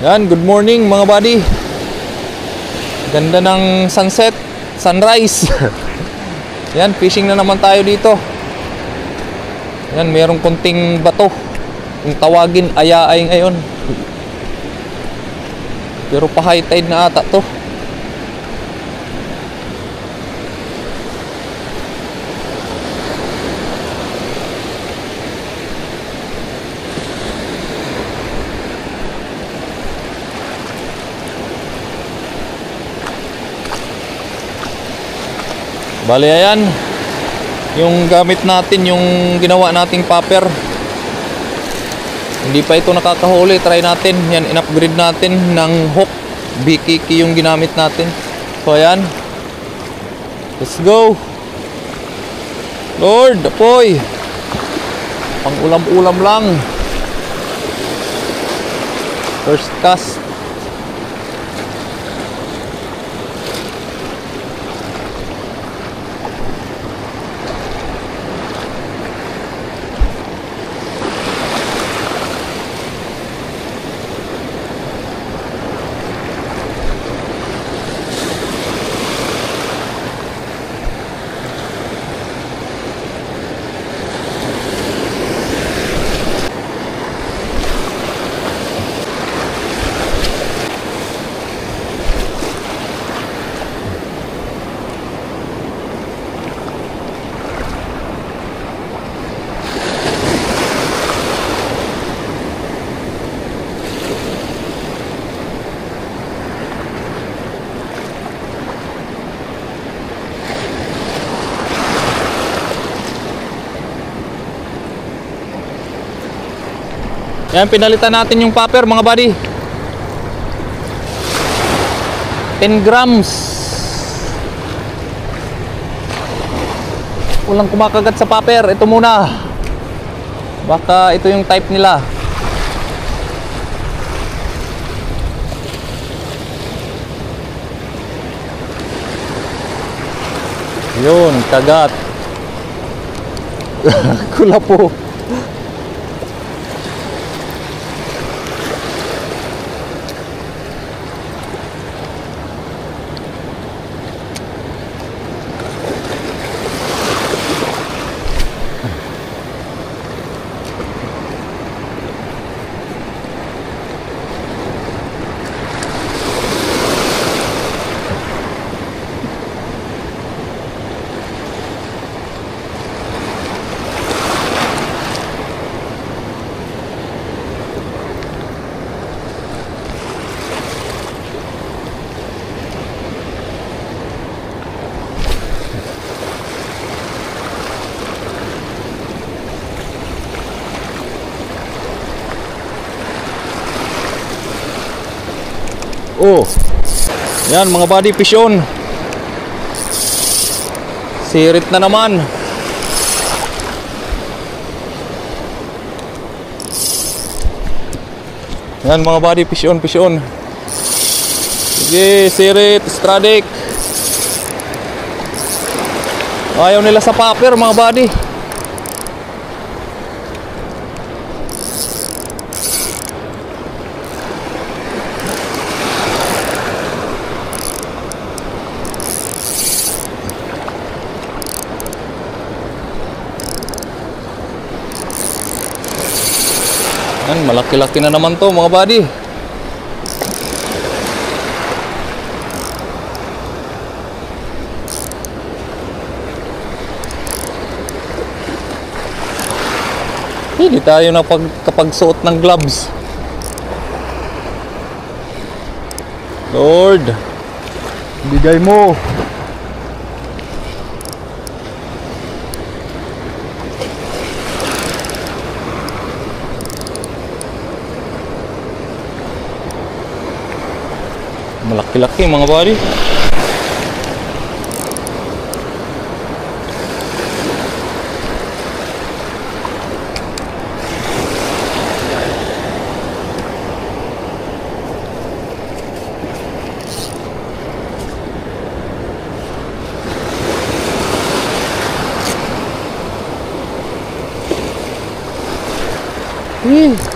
Yan, good morning mga buddy. Ganda ng sunset, sunrise. Yan, fishing na naman tayo dito. Yan, merong konting bato. Kung tawagin, ayaay ngayon. Pero pa high tide na ata to. Bali, ayan yung gamit natin, yung ginawa nating popper. Hindi pa ito nakakahuli. Try natin. Yan, in-upgrade natin ng hook. Bikiki yung ginamit natin. So ayan, let's go. Lord, apoy. Pang ulam-ulam lang. First cast. Yan, pinalitan natin yung popper mga buddy. 10 grams. Walang kumakagat sa popper. Ito muna. Baka ito yung type nila. Yun, kagat. Kula po. Oh, yan mga buddy, fish on. Sirit na naman. Yan mga buddy, fish on, fish on. Sige, sirit, stradik. Ayaw nila sa popper mga buddy. Yan, malaki-laki na naman to mga buddy. Hindi tayo na kapag suot ng gloves. Lord, bigay mo. Malaki-laki mga buddy.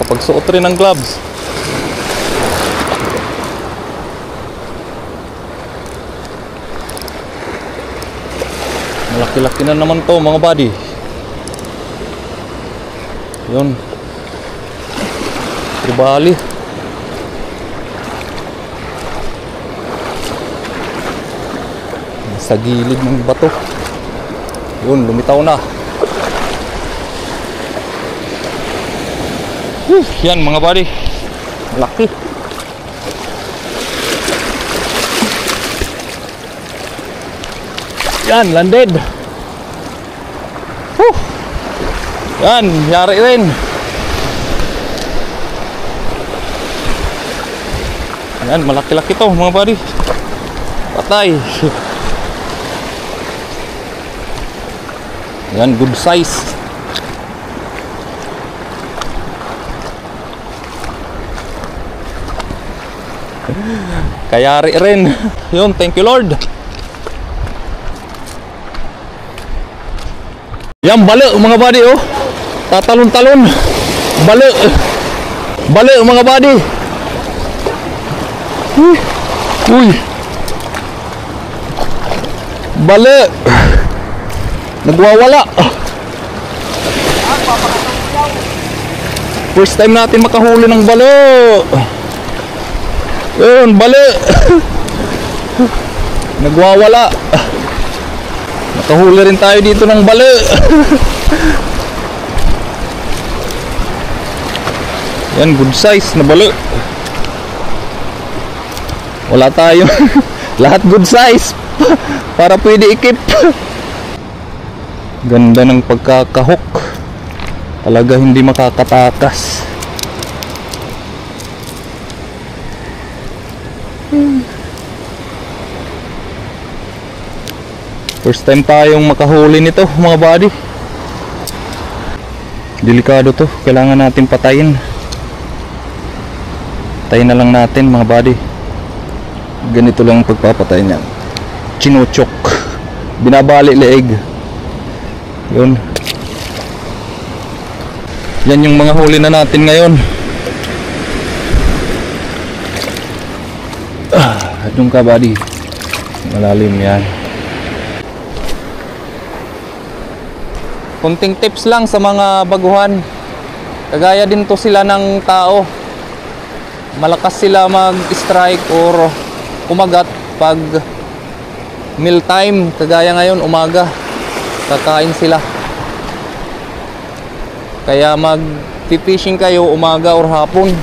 Kapag suot rin ng gloves. Malaki-laki na naman to mga buddy. Yun. Tribali. Sa gilid ng bato. Yun, lumitaw na. Yan mga buddy. Laki. Yan, landed. Yan, yari rin. Yan, malaki-laki to mga buddy. Patay. Yan, good size. Kayari rin. Yun, thank you Lord. Yan, balo mga buddy oh. Tatalon-talon. Balo. Balo mga buddy. Uy. Balo. Nagwawala. First time natin makahuli ng balo. Yun, balo. Nagwawala. Nakahuli rin tayo dito ng balo. Yan, good size na balo. Wala tayo. Lahat good size. Para pwede ikip. Ganda ng pagkakahok. Talaga hindi makakatakas. First time tayong makahuli nito mga buddy. Delikado to. Kailangan natin patayin. Patayin na lang natin mga buddy. Ganito lang pagpapatay niyan. Chinuchok. Binabali leeg. Yun. Yan yung mga huli na natin ngayon. Doon ka buddy. Malalim yan. Kunting tips lang sa mga baguhan. Kagaya din to sila ng tao. Malakas sila mag-strike or kumagat pag meal time. Kagaya ngayon umaga. Kakain sila. Kaya mag-fishing kayo umaga or hapon.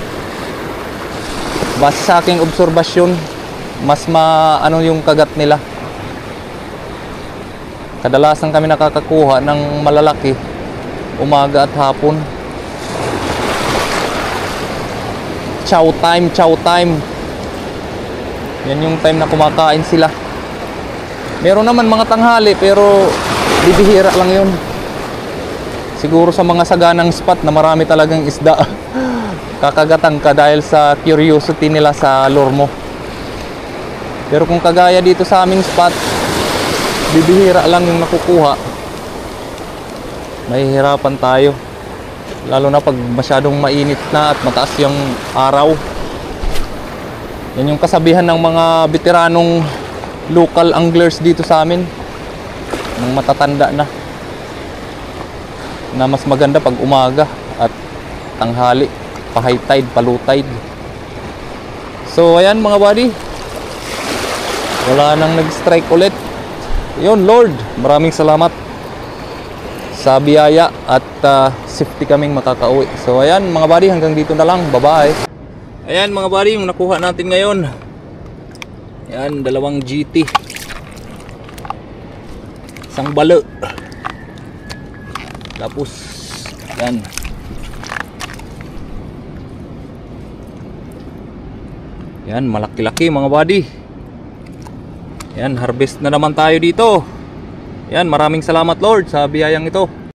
Base sa aking obserbasyon, mas maano yung kagat nila. Kadalasan kami nakakakuha ng malalaki umaga at hapon. Chow time, chow time. Yan yung time na kumakain sila. Meron naman mga tanghali pero bibihira lang yun. Siguro sa mga saganang spot na marami talagang isda, kakagatan ka dahil sa curiosity nila sa lure mo. Pero kung kagaya dito sa aming spot, bibihira lang yung nakukuha. Mahihirapan tayo. Lalo na pag masyadong mainit na at mataas yung araw. Yan yung kasabihan ng mga veteranong local anglers dito sa amin. Ng matatanda na. Na mas maganda pag umaga at tanghali. Pa-high tide, pa-low tide. So ayan mga buddy. Wala nang nag-strike ulit. Yun Lord, maraming salamat sa biyaya at safety kaming makakauwi. So ayan mga buddy, hanggang dito na lang. Bye-bye. Ayan mga buddy, yung nakuha natin ngayon. Ayan, 2 GT. Isang balo. Tapos ayan. Ayan, malaki-laki mga buddy. Yan, harvest na naman tayo dito. Yan, maraming salamat Lord sa biyayang ito.